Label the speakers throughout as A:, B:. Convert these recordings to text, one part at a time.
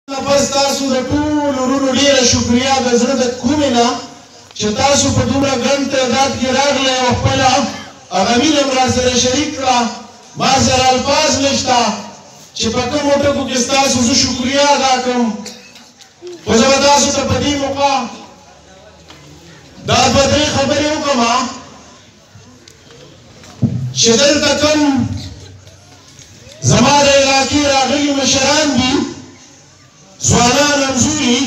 A: پس تاسو د ټولو ورونو ډېره شکریا د زړه د کومې نه چې تاسو په دومره ګڼ تعداد کې راغلی او خپله هغه مینه م راسره شریک کړه. ما سره الفاظ نشته چې په کومو ټکو کې ستاسو زه شکریا ادا کړم. خو زه به تاسو ته په دې موقع دا دوه درې خبرې وکړم چې دلته کوم زما د علاقې راغلي مشران دي، ځوانان همزوري،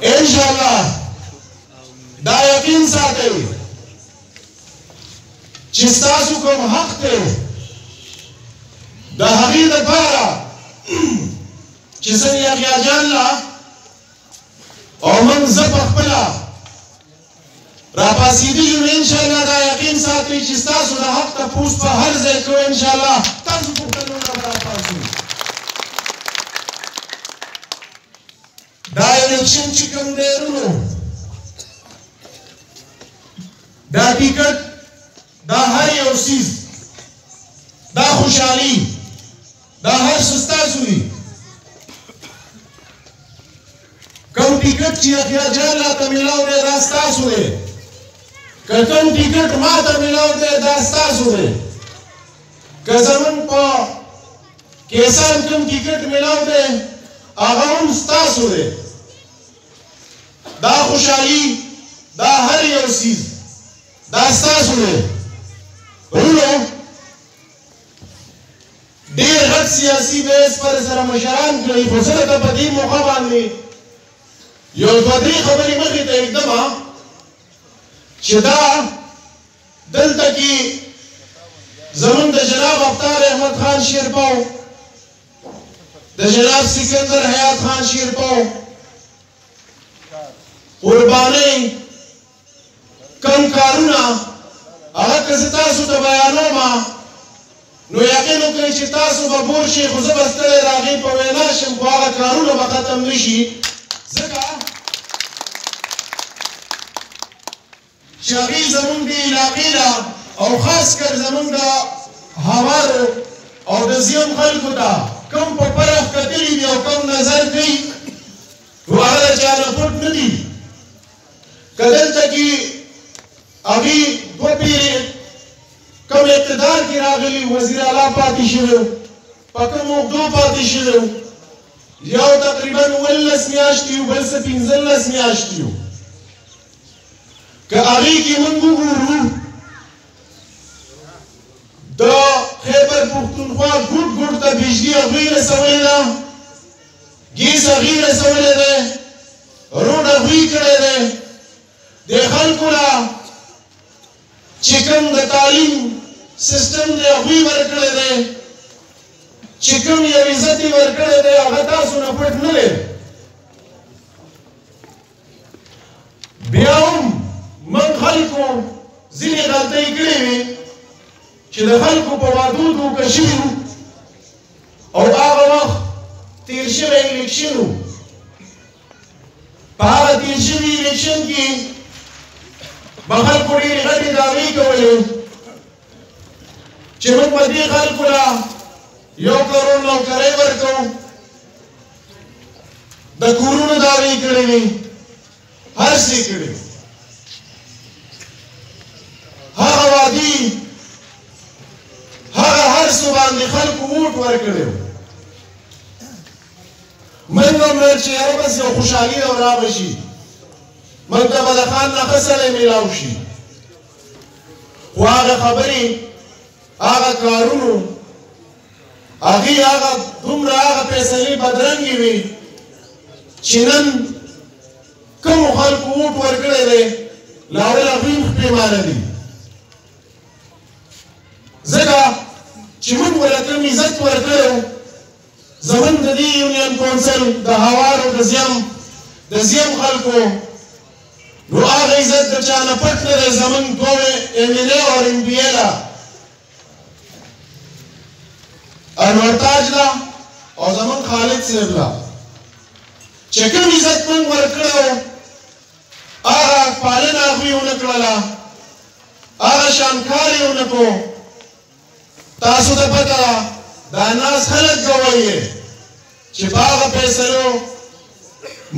A: انشاءالله دا یقین ساتئ چې ستاسو کوم حق دی د هغې دپاره چې ځینې یحیی له او موږ زه پخپله راپاڅېدلي نو انشاءالله دا یقین ساتئ چې ستاسو د حق تپوس په هر ځای کوو. انشاءالله تاسو پوښتنو نه به راپاڅو. دا الیکشن چې کوم دی ورونو، دا ټیکټ، دا هر یو څیز، دا خوشحالي، دا هر څه ستاسو دي. کوم ټیکټ چې یحیی جان راته میلاو دی دا ستاسو دی، که کوم ټیکټ ما ته میلاو دی دا ستاسو دی، که زمونږ په کیسان کوم ټیکټ میلاو دی هغه هم ستاسو دی. دا خوشحالي، دا هر یو څیز دا ستاسو دی. ورونو ډېر غټ سیاسي بحث پر سره مشران کوي، خو زه درته په دې موقع باندې یو دوه درې خبرې مخې ته ږدم چې دا دلته کې زمونږ د جناب افطار احمد خان شیرپاو، د جناب سکندر حیات خان شیرپاو قربانۍ کم کارونه هغه که زه تاسو ته بیانوم نو یقین وکړئ چې تاسو به بور شئ، خو زه به ستړی د هغې په وینا شم، خو هغه کارونه به ختم نه شي، ځکه چې هغې زمونږ د علاقې نه او خاص کر زمونږ د هوارو او د زیم خلکو ته کوم په پرخ کتلي دي او کوم نظر کوي نو هغه د چا نه پټ نه دي. که دلته کې هغې دوه پیرې کوم اقتدار کې راغلي وزیر اعلی پاتې شوی، په کوم اوږدو پاتې شوی، یو تقریبا 19 میاشتې و بل څه 15 میاشتې و، که هغې کې موږ وګورو د خیبر پښتونخوا ګوټ ګوټ ته بجلي هغوی رسولی ده، ګیس هغوی رسولی دی، روډ هغوی کړی دی. د خلکو له چې کوم د تعلیم سیسټم دی هغوی ورکړی دی، چې کوم یو عزت یې ورکړی دی هغه تاسو نه پټ نه دی. بیا هم موږ خلکو ځینې غلطۍ کړې وي چې د خلکو په وعدو دوکه شوي او هغه وخت تیر شوی الیکشن و. په هغه تیر شوي الیکشن کې به خلکو ډېرې غټې دعوې کولې چې موږ به دې خلکو له 1 کروڑ نوکرۍ ورکوو، د کورونو دعوې کړې وې، هر څه یې کړي. هغه وعدې هغه هر څه باندې خلکو ووټ ورکړی و. موږ هم ویل چې یاره بس یو خوشحالي او را به شي، موږ ته به د خان نه ښه سړی میلاو شي. خو هغه خبرې هغه کارونو هغې هغه دومره هغه فیصلې بدرنګې وې چې نن کومو خلکو ووټ ورکړی دی لاول هغوی هم پښېمانه دي، ځکه چې موږ ورته کوم عزت ورکړی و زمونږ د دې یونین کونسل د هوارو د زیم خلکو نو هغه عزت د چا نه پټ نه دی. زمونږ دوه MLA او MPA له انور تاج له او زمونږ خالد صاحب له چې کوم عزت موږ ورکړی و هغه پالنه هغوی ونه کړله، هغه شانکار یې ونه کړو. تاسو ته پته ده دا ناس خلک ګواهي چې په هغه فیصلو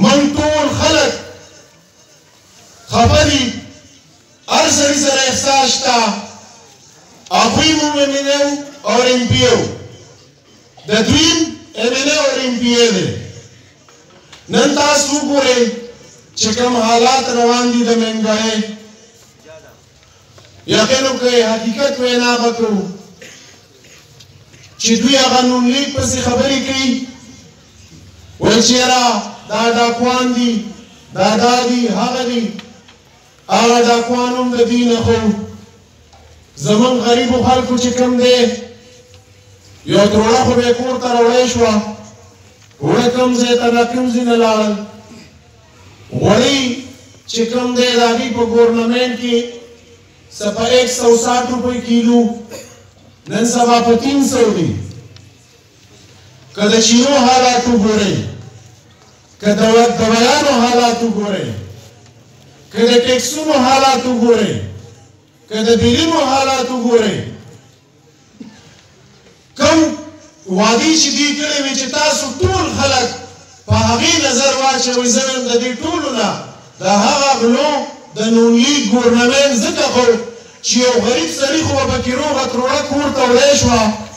A: موږ ټول خلک خفه دي هر سړي سره احساس شته هغوی مو MNA او MPA د دوی MNA او MPA دی نن تاسو وګورئ چې کوم حالات روان دي د مهنګۍ یقین وکړئ حقیقت وینا به کوو چې دوی هغه نوملیک پسې خبرې کوي وایي چې یاره دا ډاکوان دي دا دي هغه دي هغه ډاکوان هم د دوی نه خو زمونږ غریبو خلکو چې کوم دی یو دروړه خو به یې کور ته راوړی شوه وړه کوم ځای ته دا کوم ځای نه لاړل غوړي چې کوم دی د هغې په ګورنمنټ کې څه په 160 روپۍ کیلو نن سبا په 300 دي که د چینو حالات وګورئ که د دویانو حالات وګورئ که د ټیکسونو حالات وګورئ که د بیلونو حالات وګورئ کوم وعدې چې دوی کړې وې چې تاسو ټول خلک په هغې نظر واچوئ زه وایم د دې ټولو نه د هغه غلو د نونلیک ګورنمنټ ځکه خو چې یو غریب سړي خو به پکې روغه تروړه کور ته وړی شوه